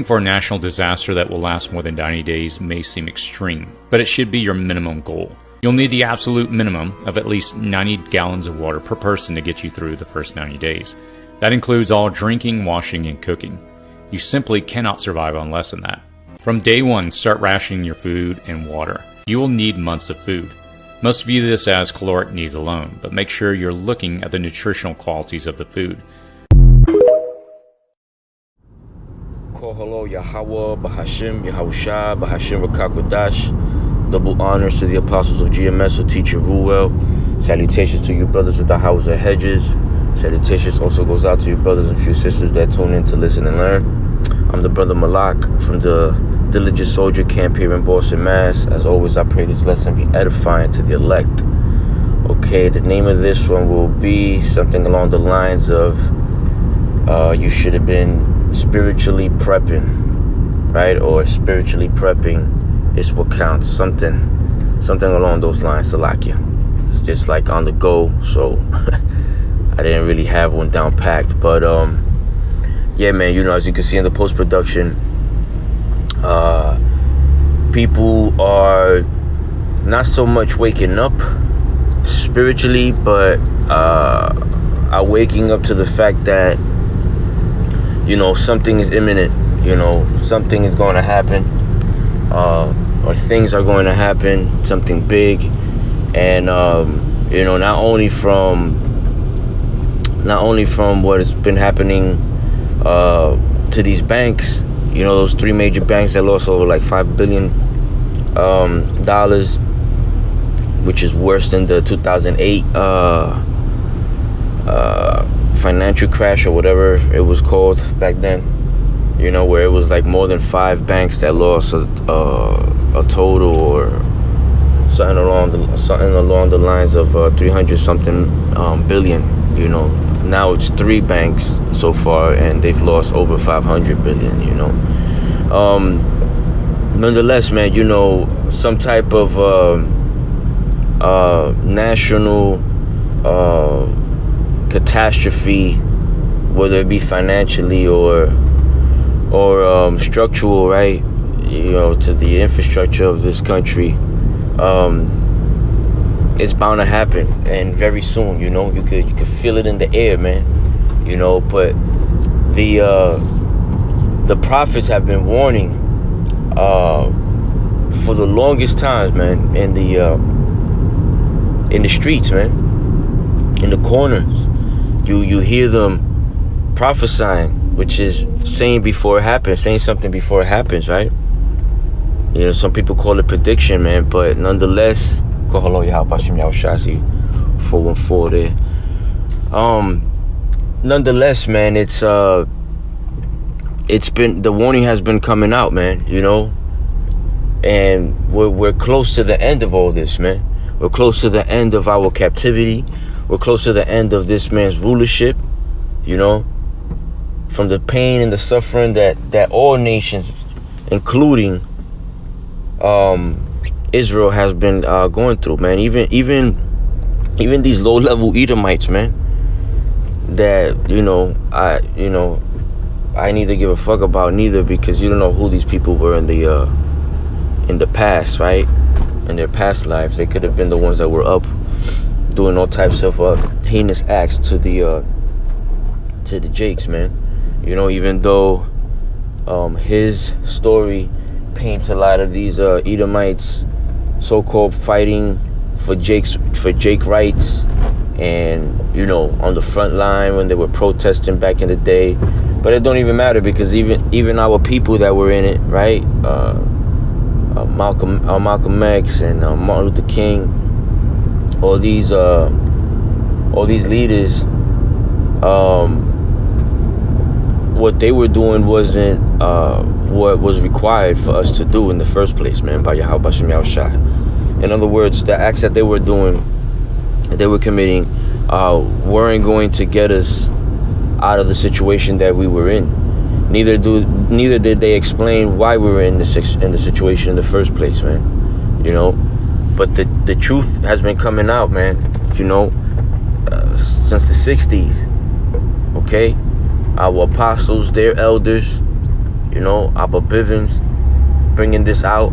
For a national disaster that will last more than 90 days may seem extreme, but it should be your minimum goal. You'll need the absolute minimum of at least 90 gallons of water per person to get you through the first 90 days. That includes all drinking, washing, and cooking. You simply cannot survive on less than that. From day one, start rationing your food and water. You will need months of food. Most view this as caloric needs alone, but make sure you're looking at the nutritional qualities of the food. Hello, Yahweh, Bahashim, Yahushua, Bahashim Rakakwadash. Double honors to the apostles of GMS with Teacher Ruel. Salutations to you brothers with the houses and hedges. Salutations also goes out to you brothers and few sisters that tune in to listen and learn. I'm the brother Malak from the Diligent Soldier Camp here in Boston, Mass. As always, I pray this lesson be edifying to the elect. Okay, the name of this one will be something along the lines of you should have been spiritually prepping, right? Or spiritually prepping is what counts. Something along those lines. Salakia. It's just like on the go, so I didn't really have one down packed. But yeah, man, you know, as you can see in the post-production, people are not so much waking up spiritually, but are waking up to the fact that, you know, something is imminent, you know, something is going to happen, or things are going to happen, something big. And, you know, not only from what has been happening to these banks, you know, those three major banks that lost over like $5 billion, which is worse than the 2008 financial crash or whatever it was called back then, you know, where it was like more than 5 banks that lost a total or something along the lines of 300 something billion. You know, now it's 3 banks so far and they've lost over 500 billion, you know. Nonetheless, man, you know, some type of national catastrophe, whether it be financially or structural, right, you know, to the infrastructure of this country, it's bound to happen, and very soon, you know. You could feel it in the air, man, you know. But the prophets have been warning for the longest times, man, in the streets, man, in the corners. You hear them prophesying, which is saying before it happens, saying something before it happens, right? You know, some people call it prediction, man, but nonetheless, 414 there. Nonetheless, man, it's been, the warning has been coming out, man, you know, and we're close to the end of all this, man. We're close to the end of our captivity. We're close to the end of this man's rulership, you know, from the pain and the suffering that all nations, including Israel, has been going through, man. Even these low-level Edomites, man, that, you know, I neither give a fuck about neither, because you don't know who these people were in the past, right? In their past lives, they could have been the ones that were up doing all types of heinous acts to the Jakes, man. You know, even though his story paints a lot of these Edomites so-called fighting for Jake rights, and, you know, on the front line when they were protesting back in the day. But it don't even matter, because even our people that were in it, right? Malcolm X and Martin Luther King, all these leaders, what they were doing wasn't what was required for us to do in the first place, man, by Yahweh Bashem Yahushua. In other words, the acts that they were doing, that they were committing, weren't going to get us out of the situation that we were in. Neither did they explain why we were in the situation in the first place, man. You know, but the truth has been coming out, man. You know, since the 60s. Okay, our apostles, their elders, You know, Abba Bivens bringing this out,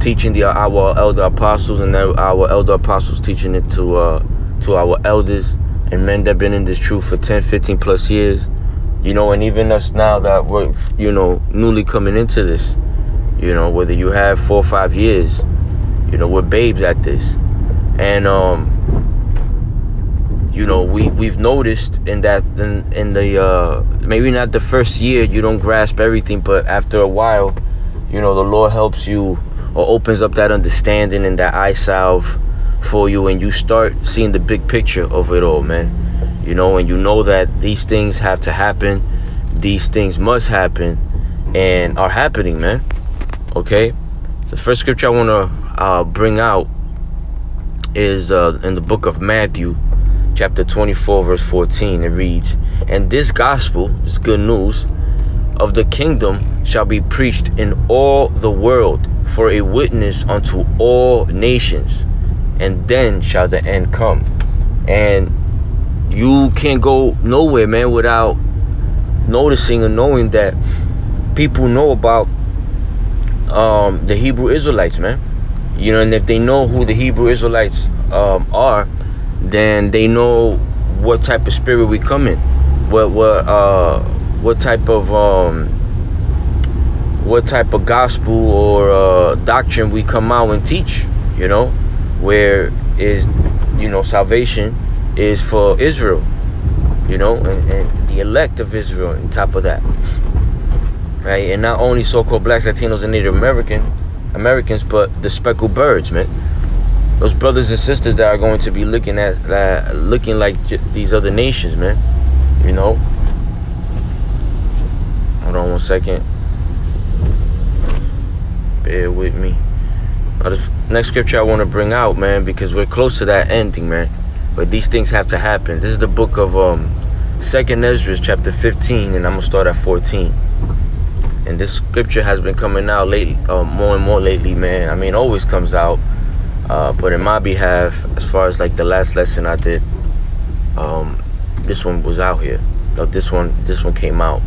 teaching our elder apostles, and our elder apostles teaching it to our elders and men that been in this truth for 10, 15 plus years. You know, and even us now that we're, you know, newly coming into this, you know, whether you have 4 or 5 years, you know, we're babes at this. And you know, we've noticed in the maybe not the first year you don't grasp everything, but after a while, you know, the Lord helps you or opens up that understanding and that eye salve for you, and you start seeing the big picture of it all, man. You know, and you know that these things have to happen, these things must happen, and are happening, man. Okay, the first scripture I want to bring out is in the book of Matthew, chapter 24, verse 14. It reads, "And this gospel, this good news of the kingdom, shall be preached in all the world for a witness unto all nations, and then shall the end come." And you can't go nowhere, man, without noticing or knowing that people know about the Hebrew Israelites, man. You know, and if they know who the Hebrew Israelites are, then they know what type of spirit we come in, what type of gospel or doctrine we come out and teach. You know, where is, you know, salvation is for Israel, you know, and the elect of Israel on top of that, right? And not only so-called blacks, Latinos, and Native Americans, but the speckled birds, man. Those brothers and sisters that are going to be looking like these other nations, man. You know. Hold on one second. Bear with me. The next scripture I want to bring out, man, because we're close to that ending, man. But these things have to happen. This is the book of 2nd Ezra, chapter 15, and I'm gonna start at 14. And this scripture has been coming out lately, more and more lately, man. I mean, always comes out. But in my behalf, as far as like the last lesson I did, this one was out here. This one came out.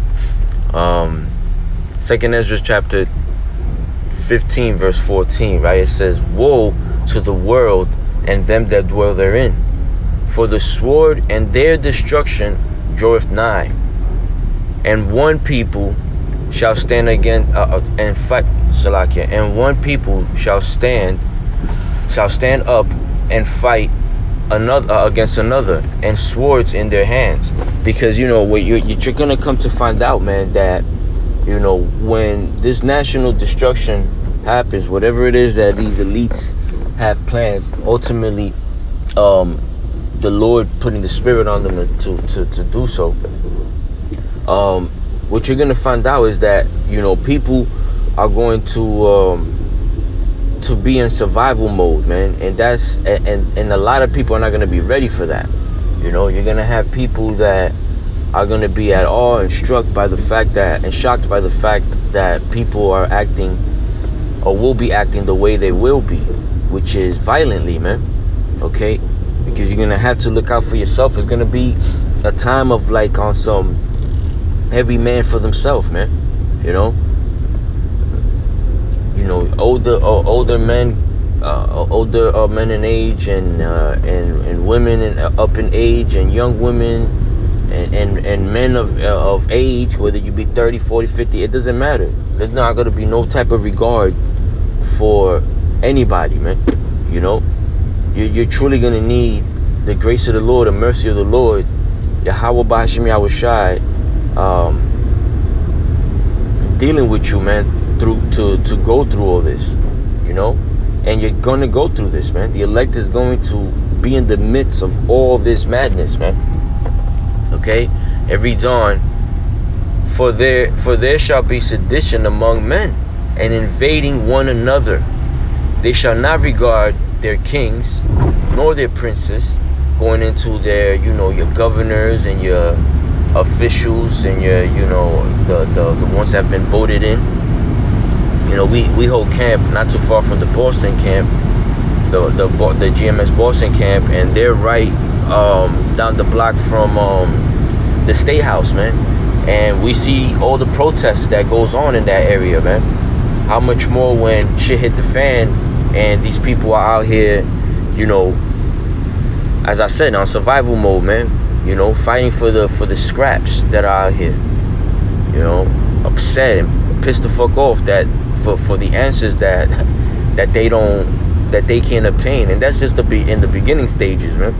2nd Ezra chapter 15 verse 14, right? It says, "Woe to the world and them that dwell therein, for the sword and their destruction draweth nigh, and one people shall stand again and fight, Salakia, and one people shall stand up and fight another against another, and swords in their hands." Because, you know, what you're gonna come to find out, man, that, you know, when this national destruction happens, whatever it is that these elites have plans, ultimately the Lord putting the spirit on them to do so, what you're gonna find out is that, you know, people are going to be in survival mode, man, and that's and a lot of people are not gonna be ready for that. You know, you're gonna have people that are gonna be at awe and shocked by the fact that people are acting or will be acting the way they will be, which is violently, man. Okay, because you're gonna have to look out for yourself. It's gonna be a time of like on some every man for themselves, man. You know, older men in age, and women up in age, and young women, and men of age, whether you be 30, 40, 50, it doesn't matter. There's not going to be no type of regard for anybody, man. You know, you're truly going to need the grace of the Lord, the mercy of the Lord, Yahweh B'Hashem Yahushai, dealing with you, man, to go through all this, you know. And you're going to go through this, man. The elect is going to be in the midst of all this madness, man. Okay, it reads on, for there shall be sedition among men, and invading one another. They shall not regard their kings nor their princes, going into their, you know, your governors and your officials and your, you know, the ones that have been voted in. You know, we hold camp not too far from the Boston camp, the GMS Boston camp, and they're right down the block from the State House, man. And we see all the protests that goes on in that area, man. How much more when shit hit the fan and these people are out here, you know, as I said, on survival mode, man. You know, fighting for the scraps that are out here. You know, upset and pissed the fuck off that for the answers that they can't obtain. And that's just in the beginning stages, man.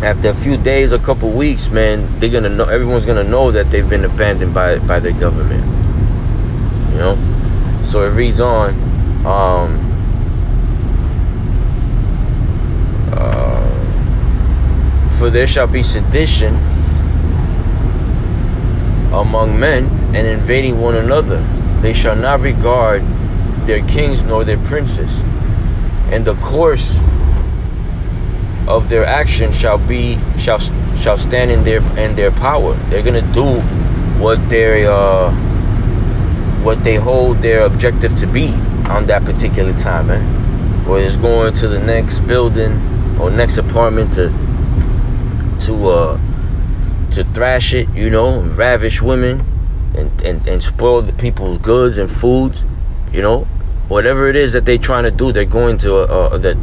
After a few days, a couple weeks, man, everyone's gonna know that they've been abandoned by their government. You know? So it reads on, for there shall be sedition among men, and invading one another. They shall not regard their kings nor their princes, and the course of their action shall stand in their power. They're gonna do what they hold their objective to be on that particular time, man. Whether it's going to the next building or next apartment to thrash it, you know, and ravish women and spoil the people's goods and foods, you know. Whatever it is that they're trying to do, they're going to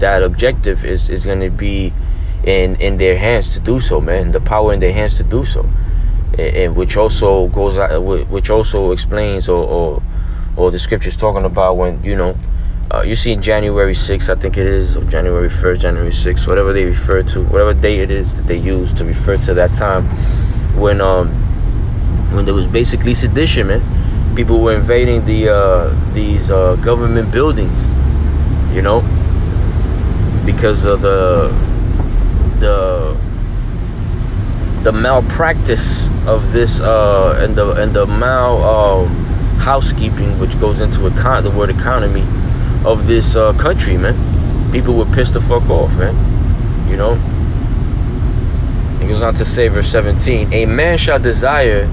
that objective is going to be in their hands to do so, man. The power in their hands to do so, and which also explains or the scriptures talking about when, you know, you see January 6th, I think it is, or January 1st, January 6th, whatever they refer to, whatever day it is that they use to refer to that time when there was basically sedition, man. People were invading these government buildings, you know, because of the malpractice of this and the housekeeping, which goes into the word economy of this country, man. People were pissed the fuck off, man. You know. It goes on to say, verse 17, a man shall desire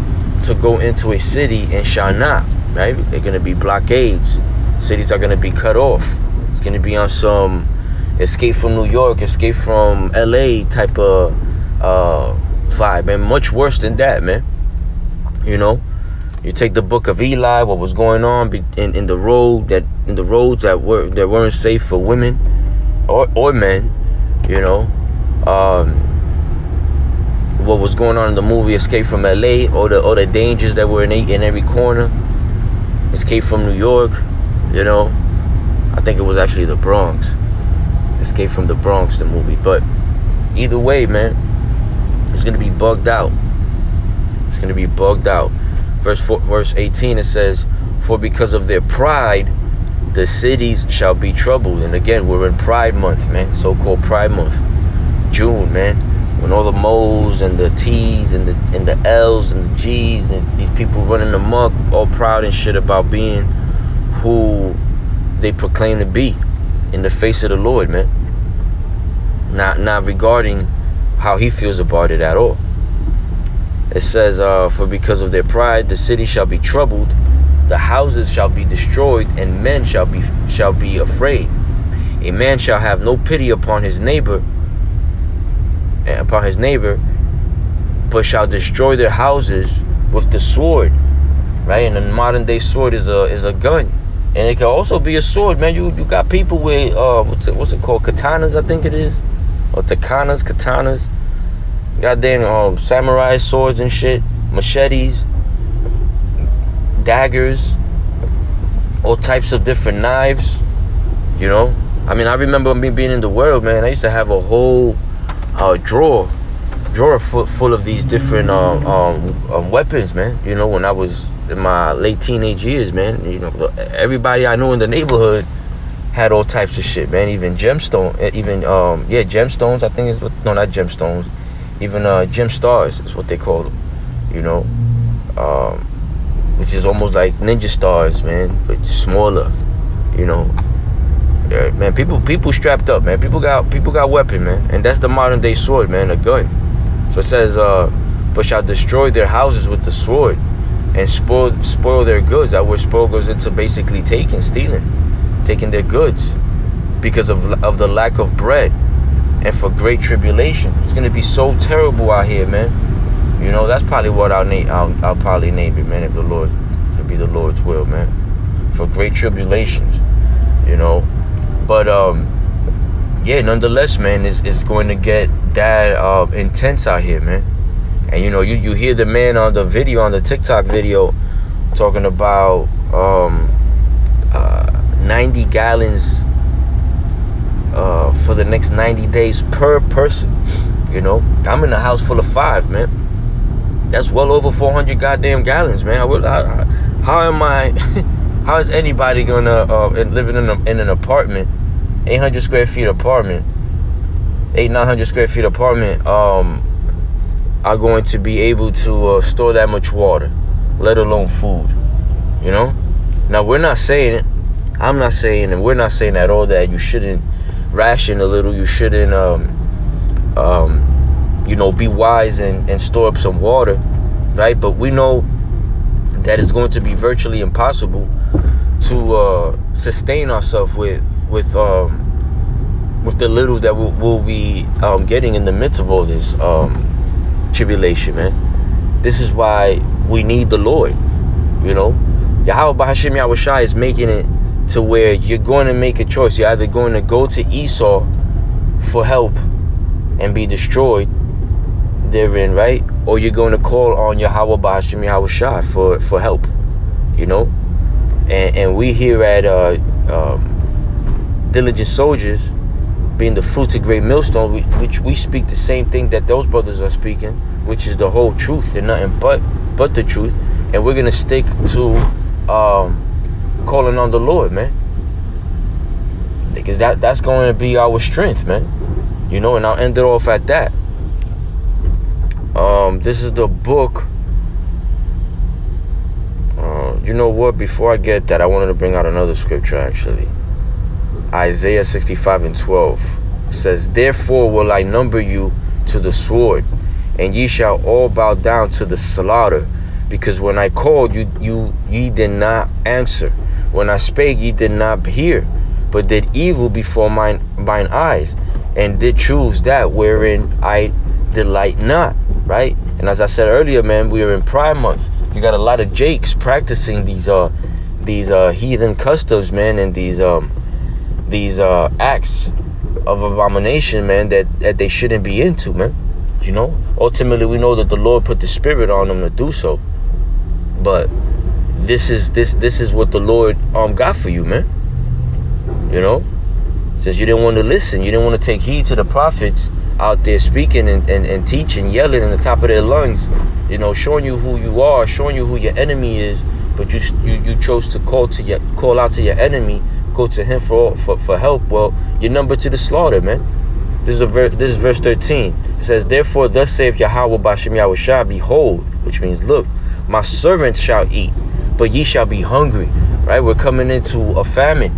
to go into a city and shall not, right? They're going to be blockades. Cities are going to be cut off. It's going to be on some Escape from New York, Escape from LA type of vibe, man. Much worse than that, man. You know, you take the book of Eli, what was going on in the roads that weren't safe for women or men, you know. What was going on in the movie Escape from LA, all the dangers that were in every corner. Escape from New York, you know. I think it was actually the Bronx. Escape from the Bronx, the movie. But either way, man, it's gonna be bugged out. It's gonna be bugged out. Verse 18, it says, for because of their pride, the cities shall be troubled. And again, we're in Pride Month, man. So-called Pride Month. June, man. When all the Mo's and the T's and the L's and the G's and these people running amok, all proud and shit about being who they proclaim to be in the face of the Lord, man. Not regarding how he feels about it at all. It says, for because of their pride, the city shall be troubled, the houses shall be destroyed, and men shall be afraid. A man shall have no pity upon his neighbor, but shall destroy their houses with the sword, right? And the modern day sword is a gun, and it can also be a sword, man. You got people with what's it called, katanas, I think it is, or katanas, goddamn samurai swords and shit, machetes, daggers, all types of different knives, you know. I mean, I remember me being in the world, man. I used to have a whole drawer full of these different weapons, man. You know, when I was in my late teenage years, man, you know, everybody I knew in the neighborhood had all types of shit, man. Even gemstones, I think it's, no, not gemstones, even gem stars is what they call them, you know, which is almost like ninja stars, man, but smaller, you know. Yeah, man, people strapped up, man. People got weapon, man, and that's the modern day sword, man, a gun. So it says, but shall destroy their houses with the sword, and spoil their goods. That word spoil goes into basically taking their goods, because of the lack of bread, and for great tribulation. It's gonna be so terrible out here, man. You know, that's probably what I'll probably name it, man, if it be the Lord's will, man. For great tribulations, you know. But yeah, nonetheless, man, it's going to get that intense out here, man. And you know, you hear the man on the video, on the TikTok video, talking about 90 gallons for the next 90 days per person. You know, I'm in a house full of 5, man. That's well over 400 goddamn gallons, man. How am I? How is anybody gonna living in an apartment, 800 square feet apartment, 900 square feet apartment, are going to be able to store that much water, let alone food? You know. Now we're not saying it. I'm not saying, and we're not saying at all that you shouldn't ration a little. You shouldn't, you know, be wise and store up some water, right? But we know that it's going to be virtually impossible to sustain ourselves with the little that we'll be getting in the midst of all this tribulation, man. This is why we need the Lord. You know, Yahweh Bahashim Yahushai is making it to where you're going to make a choice. You're either going to go to Esau for help and be destroyed therein, right? Or you're going to call on Yahweh Bahashim Yahushai for help, you know? And we here at Diligent Soldiers, being the fruits of great millstone, which we speak the same thing that those brothers are speaking, which is the whole truth and nothing but the truth. And we're going to stick to calling on the Lord, man, because that's going to be our strength, man. You know, and I'll end it off at that. This is the book. You know what? Before I get that, I wanted to bring out another scripture, actually. Isaiah 65:12. It says, "Therefore will I number you to the sword, and ye shall all bow down to the slaughter. Because when I called you, ye did not answer. When I spake, ye did not hear, but did evil before mine eyes, and did choose that wherein I delight not." Right? And as I said earlier, man, we are in Pride Month. You got a lot of Jakes practicing these heathen customs, man, and these acts of abomination, man, that they shouldn't be into, man. You know, ultimately we know that the Lord put the spirit on them to do so. But this is what the Lord got for you, man. You know, since you didn't want to listen, you didn't want to take heed to the prophets out there speaking and teaching, yelling in the top of their lungs, you know, showing you who you are, showing you who your enemy is, but you chose to call out to your enemy, go to him for help. Well, you're numbered to the slaughter, man. This is verse 13. It says, "Therefore thus saith Yahweh Bashem Yahushua, behold," which means look, "my servants shall eat, but ye shall be hungry." Right? We're coming into a famine.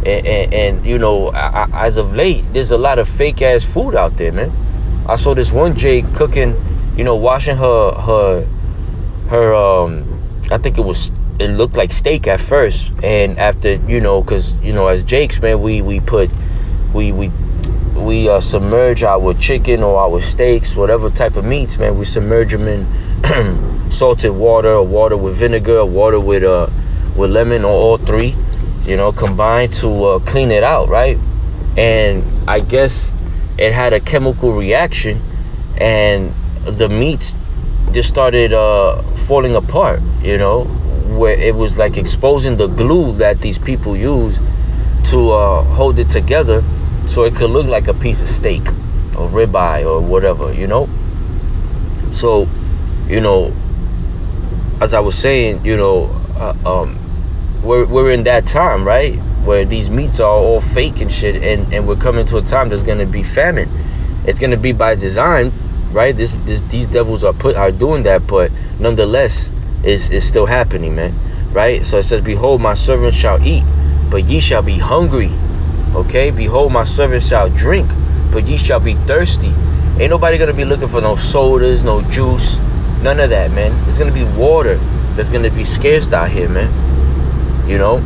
And you know, as of late, there's a lot of fake ass food out there, man. I saw this one Jake cooking, you know, washing her I think it looked like steak at first, and after, you know, because, you know, as Jakes, man, we submerge our chicken or our steaks, whatever type of meats, man, we submerge them in salted water, or water with vinegar, or water with lemon, or all three, you know, combined to clean it out, right? And I guess it had a chemical reaction, and the meats just started falling apart, you know, where it was like exposing the glue that these people use to hold it together, so it could look like a piece of steak or ribeye or whatever, you know. So, you know, as I was saying, you know, we're in that time, right, where these meats are all fake and shit, and we're coming to a time there's gonna be famine. It's gonna be by design, right? These devils are doing that, but nonetheless, is still happening, man, right? So it says, "Behold, my servants shall eat, but ye shall be hungry." Okay, "Behold, my servants shall drink, but ye shall be thirsty." Ain't nobody gonna be looking for no sodas, no juice, none of that, man. It's gonna be water that's gonna be scarce out here, man. You know,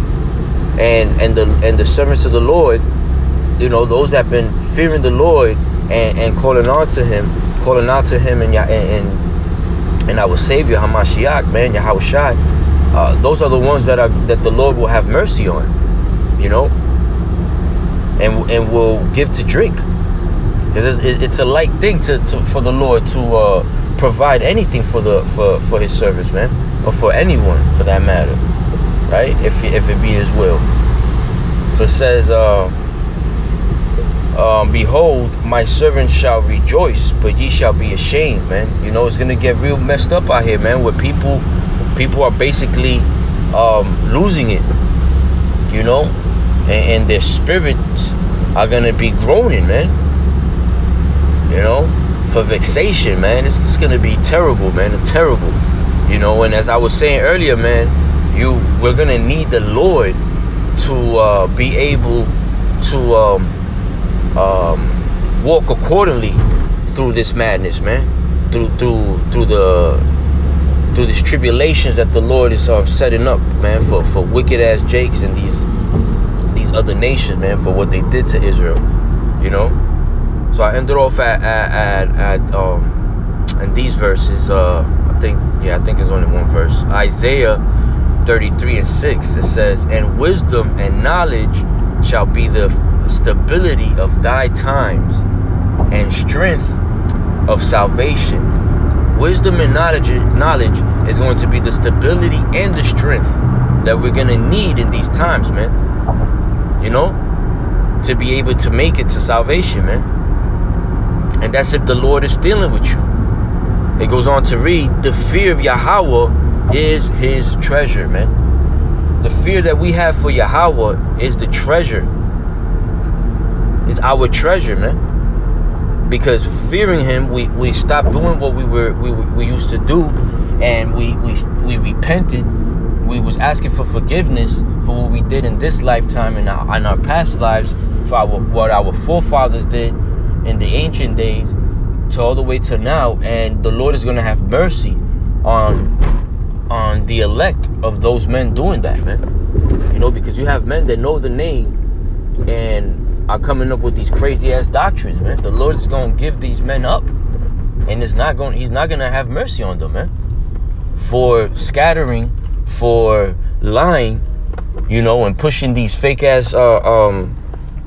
and the servants of the Lord, you know, those that have been fearing the Lord and calling out to him, and and our Savior Hamashiach, man, Yahushai, those are the ones that the Lord will have mercy on, you know, and will give to drink, because it's a light thing for the Lord to provide anything for His servants, man, or for anyone for that matter, right? If it be His will. So it says, behold, my servant shall rejoice, but ye shall be ashamed, man. You know, it's gonna get real messed up out here, man, where people are basically losing it, you know, and their spirits are gonna be groaning, man, you know, for vexation, man. It's gonna be terrible, man, terrible, you know. And as I was saying earlier, man, we're gonna need the Lord to be able to walk accordingly through this madness, man, through these tribulations that the Lord is setting up, man, for wicked ass Jakes and these other nations, man, for what they did to Israel, you know. So I ended off at in these verses. I think it's only one verse. Isaiah 33:6. It says, "And wisdom and knowledge shall be the stability of thy times, and strength of salvation." Wisdom and knowledge is going to be the stability and the strength that we're going to need in these times, man, you know, to be able to make it to salvation, man. And that's if the Lord is dealing with you. It goes on to read, the fear of Yahweh is His treasure, man. The fear that we have for Yahweh is the treasure. It's our treasure, man. Because fearing Him, we stopped doing what we used to do, and we repented. We was asking for forgiveness for what we did in this lifetime and in our past lives, for what our forefathers did in the ancient days, to all the way to now. And the Lord is going to have mercy on the elect of those men doing that, man. You know, because you have men that know the name and are coming up with these crazy ass doctrines, man. The Lord is going to give these men up, and He's not going to have mercy on them, man, for scattering, for lying, you know, and pushing these fake ass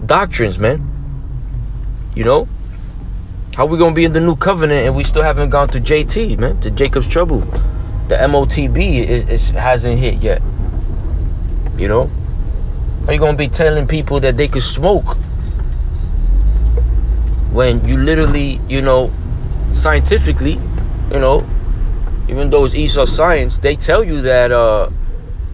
doctrines, man. You know, how we gonna be in the new covenant and we still haven't gone to JT, man, to Jacob's trouble? The MOTB hasn't hit yet. You know, how you gonna be telling people that they could smoke when you literally, you know, scientifically, you know, even though it's Esau science, they tell you that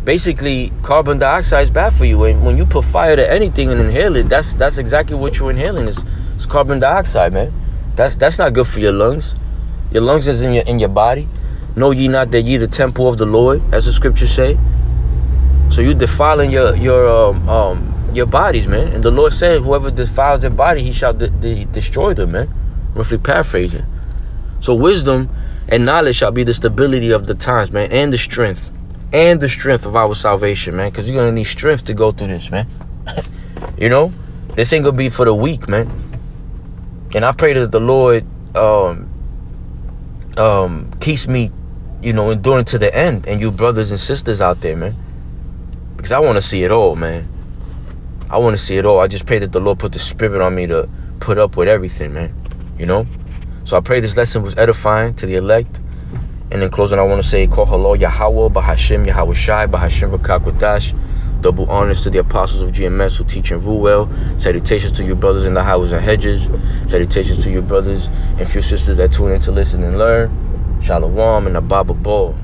basically carbon dioxide is bad for you. And when you put fire to anything and inhale it, that's exactly what you're inhaling. It's carbon dioxide, man. That's not good for your lungs. Your lungs is in your body. Know ye not that ye the temple of the Lord, as the scriptures say? So you defiling your bodies, man. And the Lord said, whoever defiles their body, He shall destroy them, man. Roughly paraphrasing. So wisdom and knowledge shall be the stability of the times, man, and the strength of our salvation, man. Because you're gonna need strength to go through this, man. You know, this ain't gonna be for the weak, man. And I pray that the Lord keeps me, you know, enduring to the end, and you brothers and sisters out there, man. Because I want to see it all, man. I want to see it all. I just pray that the Lord put the spirit on me to put up with everything, man. You know? So I pray this lesson was edifying to the elect. And in closing, I want to say, Kol Halo Yahweh, Bahashim Yahushai, Bahashim Rakakwadash. Double honors to the apostles of GMS who teach and rule well. Salutations to you brothers in the highways and hedges. Salutations to you brothers and few sisters that tune in to listen and learn. Shalom and Ababa Ball.